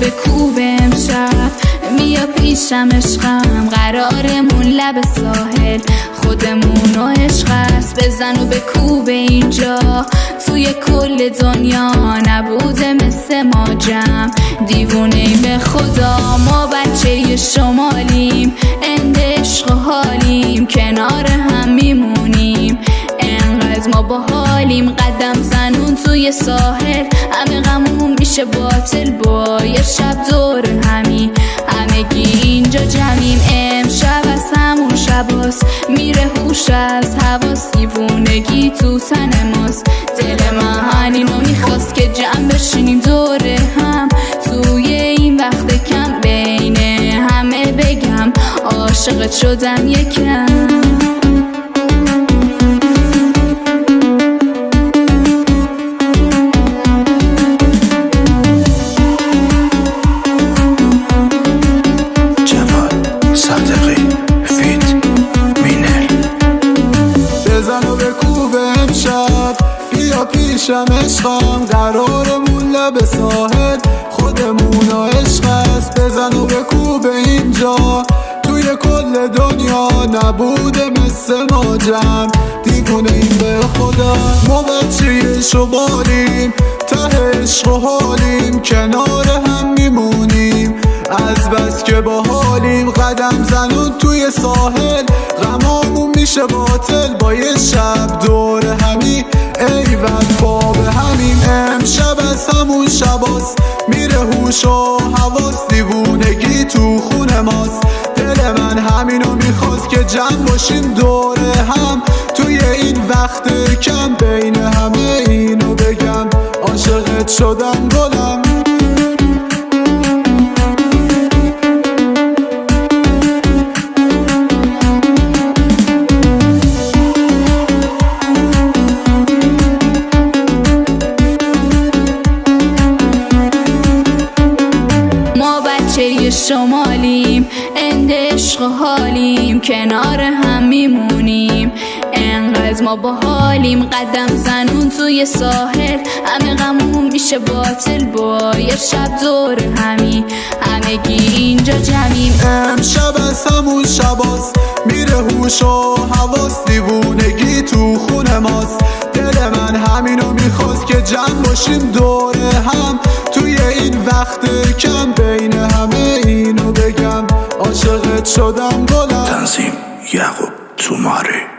بکوب امشب بیا پیشم عشقم، قرارمون لب ساحل خودمون و عشق است. بزن و بکوب اینجا توی کل دنیا نبوده مثل ما جمع دیوونه به خدا. ما بچه شمالیم اند عشق و حالیم، کنار هم میمونیم انقدر ما با حالیم. قدم زنون توی ساحل همه غمون میشه باطل با یه شب دور همی همگی اینجا جمعیم. امشب از همون شباست میره هوش از حواس، دیوونگی تو تن ماست. دل من اینو میخواست که جمع بشینیم دور هم توی این وقت کم، بین همه بگم عاشقت شدم یکم. پیشم عشقم، قرارمون لب ساحل خودمون و عشق است. بزن و بکوب اینجا توی کل دنیا نبوده مثل ما جمع دیوونه این به خدا. ما بچه شمالیم ته عشق و حالیم، کنار هم میمونیم از بس که با حالیم. قدم زنون توی ساحل غمامون میشه باطل با یه شب دور همی ای وفا به همین. امشب از همون شباست میره هوش و حواس، دیوونگی تو خون ماست. دل من همینو میخواست که جمع باشیم دور هم توی این وقت کم، بین همه اینو بگم عاشقت شدم گلم. شمالیم اند عشق و حالیم، کنار هم میمونیم انقدر ما با حالیم. قدم زنون توی ساحل همه غمون میشه باطل با یه شب دور همی همگی اینجا جمعیم. امشب از همون شباست میره هوش و حواس، دیوونگی تو خون ماست. دل من همینو میخواست که جمع باشیم دور هم توی این وقت کم، بین همه اینو بگم عاشقت شدم گلم. تنظیم یعقوب توماری.